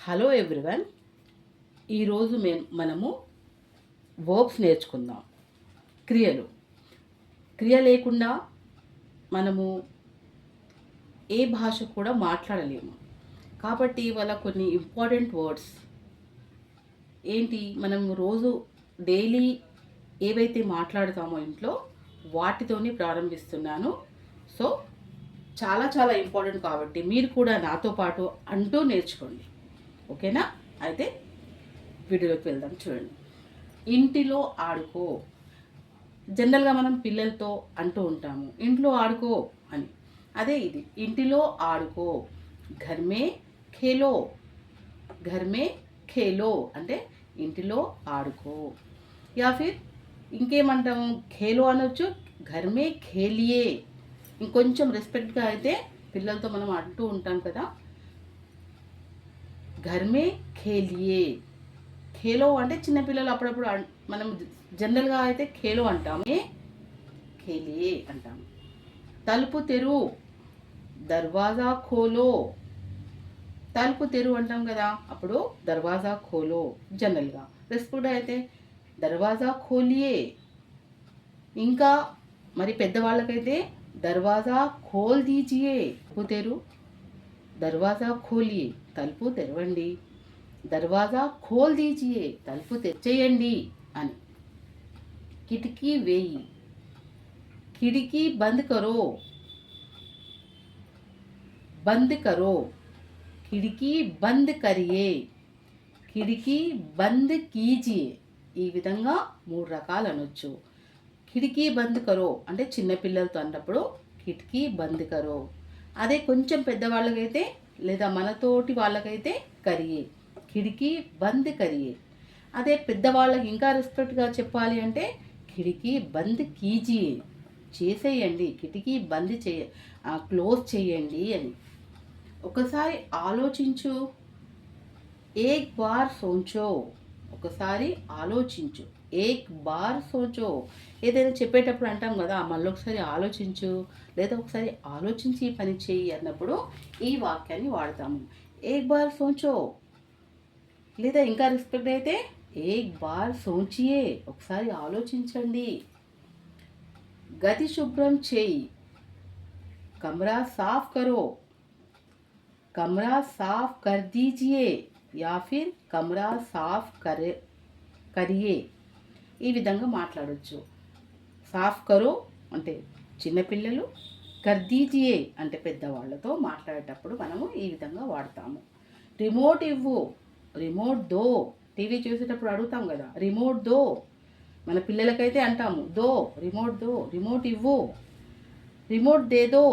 Hello everyone. ఈరోజు మనము verbs నేర్చుకుందాం. క్రియ లేకుండా మనము ఏ భాష కూడా మాట్లాడలేము. కాబట్టి ఇవాళ కొన్ని ఇంపార్టెంట్ వర్డ్స్ ఏంటి, మనం రోజు డైలీ ఏవైతే మాట్లాడుతామో ఇంట్లో వాటితోనే ప్రారంభిస్తున్నాను. సో చాలా చాలా ఇంపార్టెంట్ కాబట్టి మీరు కూడా నాతో పాటు అంటూ నేర్చుకోండి. ఓకేనా? అయితే వీడియోలోకి వెళ్దాం. చూడండి, ఇంటిలో ఆడుకో. జనరల్గా మనం పిల్లలతో అంటూ ఉంటాము ఇంట్లో ఆడుకో అని. అదే ఇది, ఇంటిలో ఆడుకో. ఘర్మే ఖేలో. ఘర్మే ఖేలో అంటే ఇంటిలో ఆడుకో. యా ఫిర్ ఇంకేమంటాము, ఖేలో అనొచ్చు, ఘర్మే ఖేలియే. ఇంకొంచెం రెస్పెక్ట్గా అయితే పిల్లలతో మనం అంటూ ఉంటాం కదా, ఘర్మే ఖేలియే. ఖేలో అంటే చిన్నపిల్లలు అప్పుడప్పుడు మనం జనరల్గా అయితే ఖేలో అంటాము, ఖేలియే అంటాము. తలుపు తెరు, దర్వాజా ఖోలో. తలుపు తెరు అంటాం కదా, అప్పుడు దర్వాజా ఖోలో. జనరల్గా రెస్పెక్ట్ అయితే దర్వాజా ఖోలియే. ఇంకా మరి పెద్దవాళ్ళకైతే దర్వాజా ఖోల్ దీజియే. తలుపు తెరు, దర్వాజా ఖోలియే, తలుపు తెరవండి. దర్వాజా ఖోల్ దీజియే, తలుపు తెచ్చేయండి అని. కిటికీ వేయి. కిటికీ బంద్ కరో. బంద్ కరో. కిటికీ బంద్ కరియే. కిటికీ బంద్ కీజియే. ఈ విధంగా 3 రకాలు అనొచ్చు. కిటికీ బంద్ కరో అంటే చిన్నపిల్లలతో అన్నప్పుడు కిటికీ బంద్ కరో. అదే కొంచెం పెద్దవాళ్ళకైతే లేదా మనతోటి వాళ్ళకైతే కరియే, కిటికీ బంద్ కరియే. అదే పెద్దవాళ్ళకి ఇంకా రెస్పెక్ట్గా చెప్పాలి అంటే కిటికీ బంద్ కీజియే, చేసేయండి, కిటికీ బంద్ క్లోజ్ చేయండి అని. ఒకసారి ఆలోచించు. ఏక్ బార్ సోచో. ఒకసారి ఆలోచించు. ఏక్ బార్ సోచో. ఏదైనా చెప్పేటప్పుడు అంటాం కదా, మళ్ళీ ఒకసారి ఆలోచించు లేదా ఒకసారి ఆలోచించి పని చేయి అన్నప్పుడు ఈ వాక్యాన్ని వాడతాము. ఏక్ బార్ సోచో. లేదా ఇంకా రెస్పెక్ట్ అయితే ఏక్ బార్ సోచియే, ఒకసారి ఆలోచించండి. గది శుభ్రం చేయి. కమరా సాఫ్ కరో. కమరా సాఫ్ కర్ దీజియే యా ఫిర్ కమరా సాఫ్ కరియే. ఈ విధంగా మాట్లాడవచ్చు. సాఫ్ కరో అంటే చిన్నపిల్లలు, కర్ దీజియే అంటే పెద్దవాళ్ళతో మాట్లాడేటప్పుడు మనము ఈ విధంగా వాడతాము. రిమోట్ ఇవ్వు. రిమోట్ దో. టీవీ చూసేటప్పుడు అడుగుతాం కదా, రిమోట్ దో. మన పిల్లలకైతే అంటాము దో, రిమోట్ దో, రిమోట్ ఇవ్వు. రిమోట్ దేదో.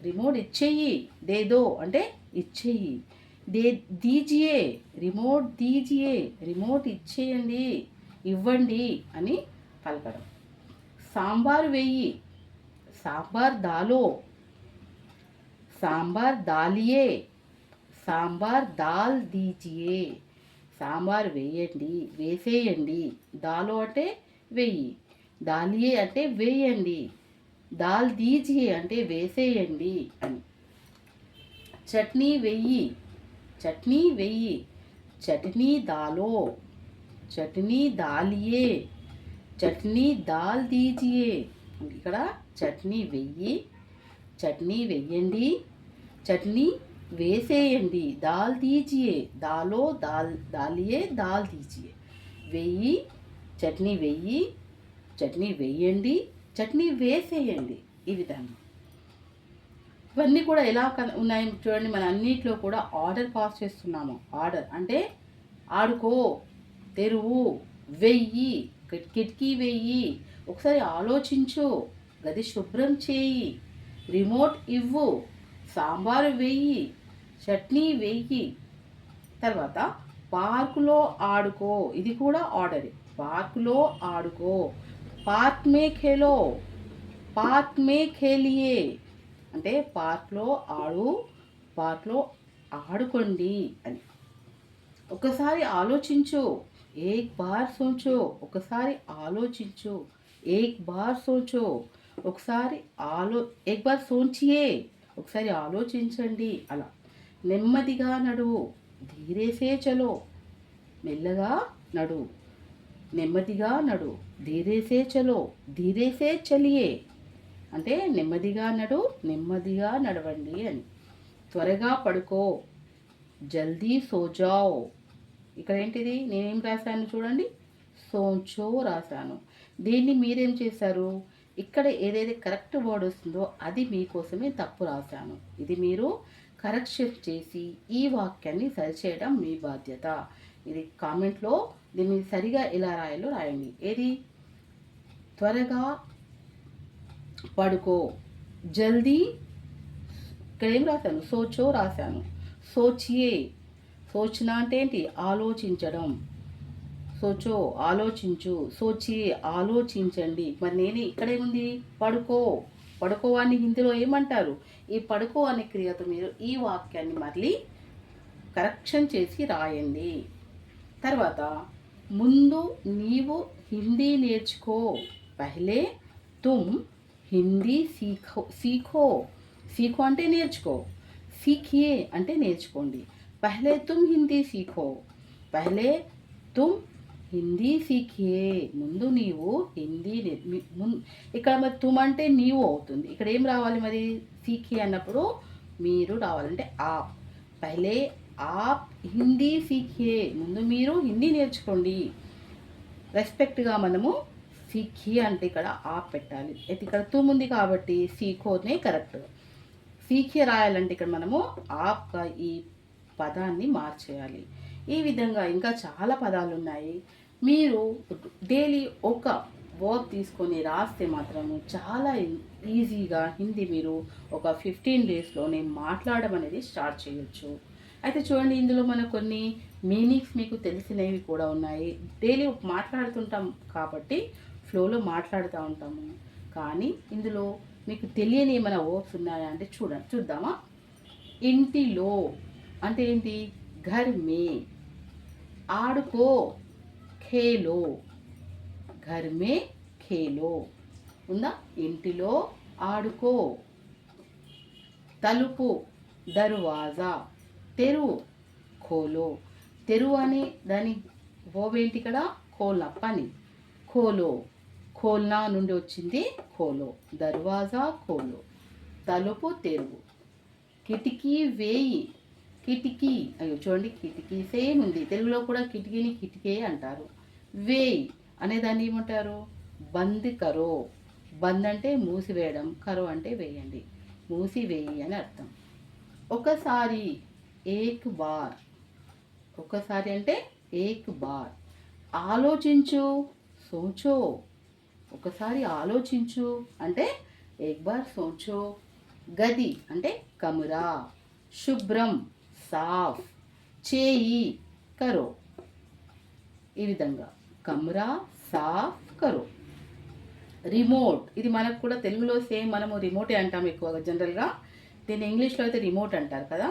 రిమోట్ ఇచ్చేయి. దేదో అంటే ఇచ్చేయి. దీజియే, రిమోట్ దీజియే, రిమోట్ ఇచ్చేయండి, ఇవ్వండి అని పలకడం. సాంబార్ వెయ్యి. సాంబార్ దాలో. సాంబార్ దాలియే. సాంబార్ దాల్ దీజియే. సాంబార్ వేయండి, వేసేయండి. దాలో అంటే వెయ్యి, దాలియే అంటే వేయండి, దాల్ దీజియే అంటే వేసేయండి అని. చట్నీ వెయ్యి. చట్నీ వెయ్యి. చట్నీ దాలో. చట్నీ దాలియే. చట్నీ దాల్ దీజియే. ఇక్కడ చట్నీ వెయ్యి, చట్నీ వెయ్యండి, చట్నీ వేసేయండి. దాల్ దీజియే, దాలో దాలియే, దాల్ దీజియే. వెయ్యి, చట్నీ వెయ్యి, చట్నీ వేయండి, చట్నీ వేసేయండి. ఈ విధంగా ఇవన్నీ కూడా ఎలా ఉన్నాయి చూడండి. మన అన్నిట్లో కూడా ఆర్డర్ పాస్ చేస్తున్నాము. ఆర్డర్ అంటే ఆడుకో, తెరువు, వెయ్యి, కిటికీ వెయ్యి, ఒకసారి ఆలోచించు, గది శుభ్రం చేయి, రిమోట్ ఇవ్వు, సాంబారు వెయ్యి, చట్నీ వెయ్యి. తర్వాత పార్కులో ఆడుకో. ఇది కూడా ఆర్డరే. పార్కులో ఆడుకో. పార్క్ మే ఖేలో. పార్క్ మే ఖేలియే అంటే పార్క్లో పార్క్లో ఆడుకోండి అని. ఒకసారి ఆలోచించు. ఏక్ బార్ సోచో. ఒకసారి ఆలోచించు. ఏక్ బార్ సోచో. ఒకసారి ఏక్ బార్ సోచియే, ఒకసారి ఆలోచించండి. అలా నెమ్మదిగా నడువు. ధీరే సే చలో, మెల్లగా నడు, నెమ్మదిగా నడు. ధీరే సే చలో, ధీరే సే చలియే అంటే నెమ్మదిగా నడు, నెమ్మదిగా నడవండి అని. త్వరగా పడుకో, జల్దీ సోజాओ. ఇక్కడ ఏంటిది, నేనేం రాశాను చూడండి, సోంచో రాశాను. దీన్ని మీరేం చేశారు, ఇక్కడ ఏదైతే కరెక్ట్ వర్డ్ వస్తుందో అది మీకోసమే తప్పు రాశాను. ఇది మీరు కరెక్షన్ చేసి ఈ వాక్యాన్ని సరిచేయడం మీ బాధ్యత. ఇది కామెంట్లో దీన్ని సరిగా ఎలా రాయాలో రాయండి. ఏది, త్వరగా పడుకో, జల్దీ, ఇక్కడ ఏం రాశాను, సోచో రాశాను. సోచియే, సోచనా అంటే ఏంటి, ఆలోచించడం. సోచో ఆలోచించు, సోచియే ఆలోచించండి. మరి నేను ఇక్కడేముంది, పడుకో, పడుకోవాన్ని హిందీలో ఏమంటారు. ఈ పడుకో అనే క్రియతో మీరు ఈ వాక్యాన్ని మళ్ళీ కరెక్షన్ చేసి రాయండి. తర్వాత ముందు నీవు హిందీ నేర్చుకో, పహలే తుమ్ హిందీ సీఖో. సీఖో, సీఖో అంటే నేర్చుకో, సీఖియే అంటే నేర్చుకోండి. పహలే తుమ్ హిందీ సీఖో, పహలే తుమ్ హిందీ సీఖియే. ముందు నీవు హిందీ ఇక్కడ మరి తుమ్ అంటే నీవు అవుతుంది. ఇక్కడ ఏం రావాలి మరి, సీఖియే అన్నప్పుడు మీరు రావాలంటే ఆప్. పహలే ఆప్ హిందీ సీఖియే, ముందు మీరు హిందీ నేర్చుకోండి. రెస్పెక్ట్గా మనము సీఖియే అంటే ఇక్కడ ఆప్ పెట్టాలి. అయితే ఇక్కడ తుమ్ ఉంది కాబట్టి సీఖోనే కరెక్ట్. సీఖియే రాయాలంటే ఇక్కడ మనము ఆప్గా ఈ పదాన్ని మార్చేయాలి. ఈ విధంగా ఇంకా చాలా పదాలు ఉన్నాయి. మీరు డైలీ ఒక వర్క్ తీసుకొని రాస్తే మాత్రము చాలా ఈజీగా హిందీ మీరు ఒక 15 డేస్లోనే మాట్లాడడం అనేది స్టార్ట్ చేయొచ్చు. అయితే చూడండి, ఇందులో మన కొన్ని మీనింగ్స్ మీకు తెలిసినవి కూడా ఉన్నాయి. డైలీ మాట్లాడుతుంటాం కాబట్టి ఫ్లోలో మాట్లాడుతూ ఉంటాము. కానీ ఇందులో మీకు తెలియని ఏమైనా వర్డ్స్ ఉన్నాయా అంటే చూద్దామా. ఇంటిలో అంటే ఏంటి, ఘర్ మే. ఆడుకో, ఖేలో, ఘర్ మే ఖేలో ఉందా. ఇంటిలో ఆడుకో. తలుపు, దర్వాజా. తెరువు, ఖోలో. తెరువు అని దాని ఓవేంటి ఇక్కడ, ఖోల్నా పని. ఖోలో, ఖోల్నా నుండి వచ్చింది ఖోలో. దర్వాజా ఖోలో, తలుపు తెరువు. కిటికీ వేయి. కిటికీ, అయ్యో చూడండి కిటికీ సేమ్ ఉంది, తెలుగులో కూడా కిటికీని కిటికీ అంటారు. వేయి అనే దాన్ని ఏమంటారు, బంద్ కరో. బంద్ అంటే మూసివేయడం, కరో అంటే వేయండి, మూసివేయి అని అర్థం. ఒకసారి, ఏక్ బార్. ఒకసారి అంటే ఏక్ బార్. ఆలోచించు, సోచో. ఒకసారి ఆలోచించు అంటే ఏక్ బార్ సోచో. గది అంటే కమరా. శుభ్రం, సాఫ్. చేయి, కరో. ఈ విధంగా కమరా సాఫ్ కరో. రిమోట్, ఇది మనకు కూడా తెలుగులో సేమ్ మనము రిమోటే అంటాం ఎక్కువగా జనరల్గా. దీన్ని ఇంగ్లీష్లో అయితే రిమోట్ అంటారు కదా.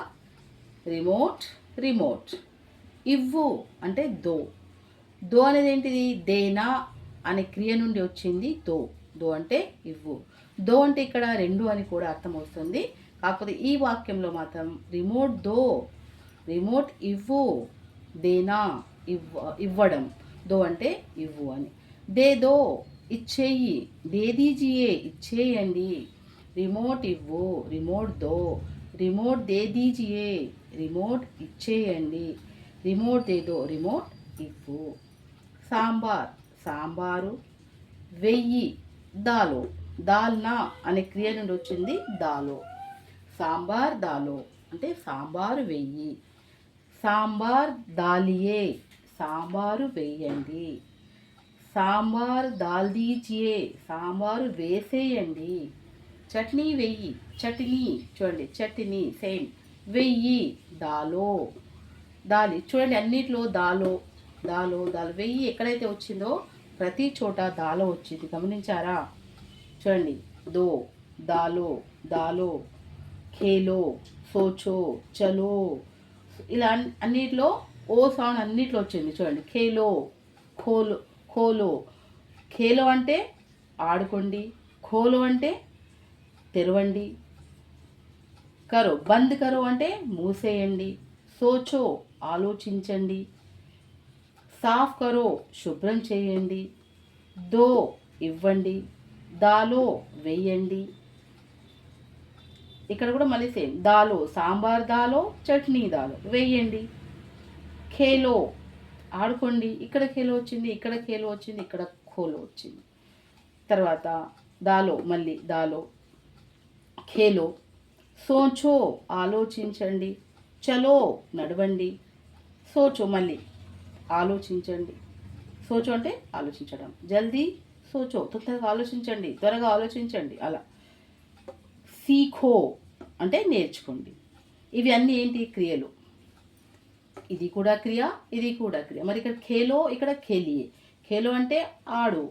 Remote, remote. ఇవ్వు అంటే దో. దో అనేది ఏంటిది, దేనా అనే క్రియ నుండి వచ్చింది దో. దో అంటే ఇవ్వు. దో అంటే ఇక్కడ రెండు అని కూడా అర్థం వస్తుంది. కాకపోతే ఈ వాక్యంలో మాత్రం రిమోట్ దో, రిమోట్ ఇవ్వు. దేనా ఇవ్వడం, దో అంటే ఇవ్వు అని. దే దో ఇచ్చేయి. దే దీజియే ఇచ్చేయండి. రిమోట్ ఇవ్వు, రిమోట్ దో. రిమోట్ దే దీజియే రిమోట్ ఇచ్చేయండి. రిమోట్ దే దో రిమోట్ ఇవ్వు. సాంబార్, సాంబారు. వెయ్యి, దాలో. దాల్నా అనే క్రియ నుండి వచ్చింది దాలో. సాంబార్ దాలో అంటే సాంబారు వెయ్యి. సాంబార్ దాలియే, సాంబారు వేయండి. సాంబార్ దాల్ దీజియే, సాంబారు వేసేయండి. చట్నీ వెయ్యి, చట్నీ చూడండి చట్నీ సేమ్. వెయ్యి, దాలో. దాలి చూడండి అన్నిట్లో దాలో, దాలో, దాలో. వెయ్యి ఎక్కడైతే వచ్చిందో ప్రతి చోట దాలో వచ్చింది, గమనించారా. చూడండి, దో, దాలో, దాలో, ఖేలో, సోచో, చలో, ఇలా అన్నిట్లో ఓ సౌండ్ అన్నిట్లో వచ్చింది. చూడండి, ఖేలో, ఖోలో, ఖోలో. ఖేలో అంటే ఆడుకోండి, ఖోలో అంటే తెరవండి, కరో బంద్ కరో అంటే మూసేయండి, సోచో ఆలోచించండి. సాఫ్ కరో శుభ్రం చేయండి. దో ఇవ్వండి. దాలో వేయండి. ఇక్కడ కూడా మళ్ళీ సేమ్, దాలో సాంబార్ దాలో చట్నీ దాలో వేయండి. ఖేలో ఆడుకోండి. ఇక్కడ ఖేలో వచ్చింది, ఇక్కడ ఖేలో వచ్చింది, ఇక్కడ ఖోలో వచ్చింది. తర్వాత దాలో మళ్ళీ దాలో ఖేలో. సోచో ఆలోచించండి. చలో నడవండి. సోచో మళ్ళీ ఆలోచించండి. సోచో అంటే ఆలోచించడం. జల్దీ సోచో తొందరగా ఆలోచించండి, త్వరగా ఆలోచించండి అలా. సీఖో అంటే నేర్చుకోండి. ఇవి అన్నీ ఏంటి క్రియలు. ఇది కూడా క్రియ, ఇది కూడా క్రియ. మరి ఇక్కడ ఖేలో, ఇక్కడ ఖేలియే. ఖేలో అంటే ఆడు,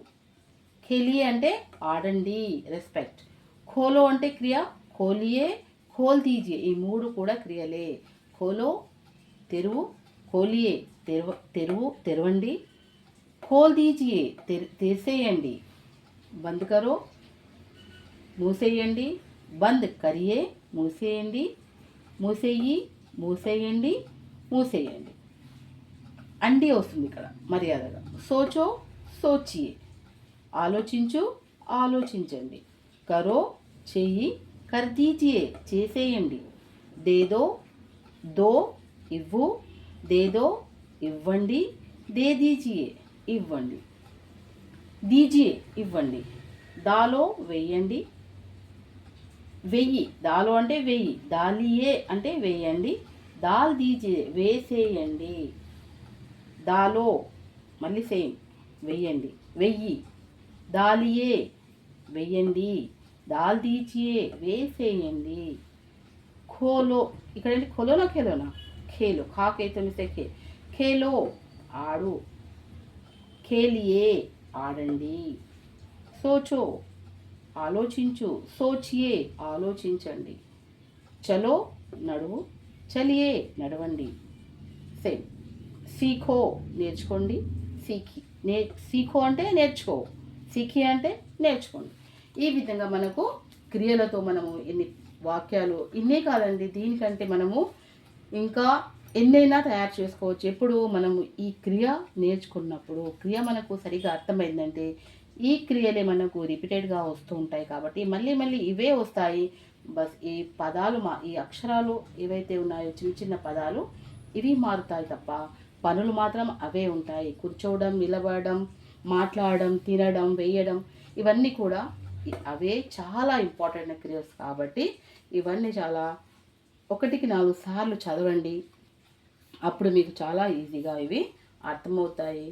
ఖేలియే అంటే ఆడండి, రెస్పెక్ట్. ఖోలో అంటే క్రియ, ఖోలియే, ఖోల్ దీజియే. ఈ మూడు కూడా క్రియలే. ఖోలో తెరువు, ఖోలియే తెరవండి, ఖోల్ దీజియే తెరిసేయండి, బంద్ కరో మూసేయండి, బంద్ కరియే మూసేయండి, మూసేయండి, మూసేయండి. అండి వస్తుంది ఇక్కడ మర్యాదగా. సోచో సోచియే ఆలోచించు, ఆలోచించండి. కరో చెయ్యి, కర్ దీజియే చేసేయండి. దేదో దో ఇవ్వు, దేదో ఇవ్వండి, దే దీజియే ఇవ్వండి, దీజియే ఇవ్వండి. దాలో వేయండి, వెయ్యి. దాలో అంటే వెయ్యి, దాలియే అంటే వేయండి, దాల్ దీజియే వేసేయండి. దాలో మళ్ళీ సేమ్ వెయ్యండి, వెయ్యి. దాలియే వెయ్యండి, దాల్ దీజియే వేసేయండి. ఖోలో ఇక్కడ ఏంటి, ఖోలోనా ఖేలోనా? ఖేలో. ఖాకైతే మిస్తే ఖేలో ఆడు, ఖేలియే ఆడండి. సోచో ఆలోచించు, సోచియే ఆలోచించండి. చలో నడువు, చలియే నడవండి. సేమ్. సీఖో నేర్చుకోండి, సీఖో అంటే నేర్చుకో, సీఖి అంటే నేర్చుకోండి. ఈ విధంగా మనకు క్రియలతో మనము ఎన్ని వాక్యాలు, ఇన్నే కాదండి, దీనికంటే మనము ఇంకా ఎన్నైనా తయారు చేసుకోవచ్చు. ఎప్పుడు మనము ఈ క్రియ నేర్చుకున్నప్పుడు, క్రియ మనకు సరిగా అర్థమైందంటే ఈ క్రియలే మనకు రిపీటెడ్గా వస్తూ ఉంటాయి. కాబట్టి మళ్ళీ మళ్ళీ ఇవే వస్తాయి. బస్ ఈ పదాలు ఈ అక్షరాలు ఏవైతే ఉన్నాయో చిన్న చిన్న పదాలు ఇవి మారుతాయి తప్ప పనులు మాత్రం అవే ఉంటాయి. కూర్చోవడం, నిలబడడం, మాట్లాడడం, తినడం, వేయడం ఇవన్నీ కూడా అవే చాలా ఇంపార్టెంట్ క్రియస్. కాబట్టి ఇవన్నీ చాలా 1-4 సార్లు చదవండి. అప్పుడు మీకు చాలా ఈజీగా ఇవి అర్థమవుతాయి.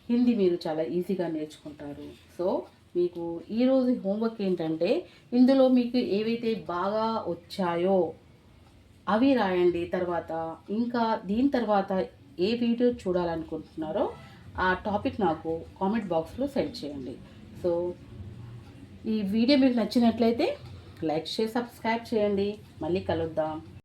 హిందీ మీరు చాలా ఈజీగా నేర్చుకుంటారు. సో మీకు ఈరోజు హోంవర్క్ ఏంటంటే, ఇందులో మీకు ఏవైతే బాగా వచ్చాయో అవి రాయండి. తర్వాత ఇంకా దీని తర్వాత ఏ వీడియో చూడాలనుకుంటున్నారో ఆ టాపిక్ నాకు కామెంట్ బాక్స్లో సెండ్ చేయండి. సో ఈ వీడియో మీకు నచ్చినట్లయితే లైక్ చేసి సబ్స్క్రైబ్ చేయండి. మళ్ళీ కలుద్దాం.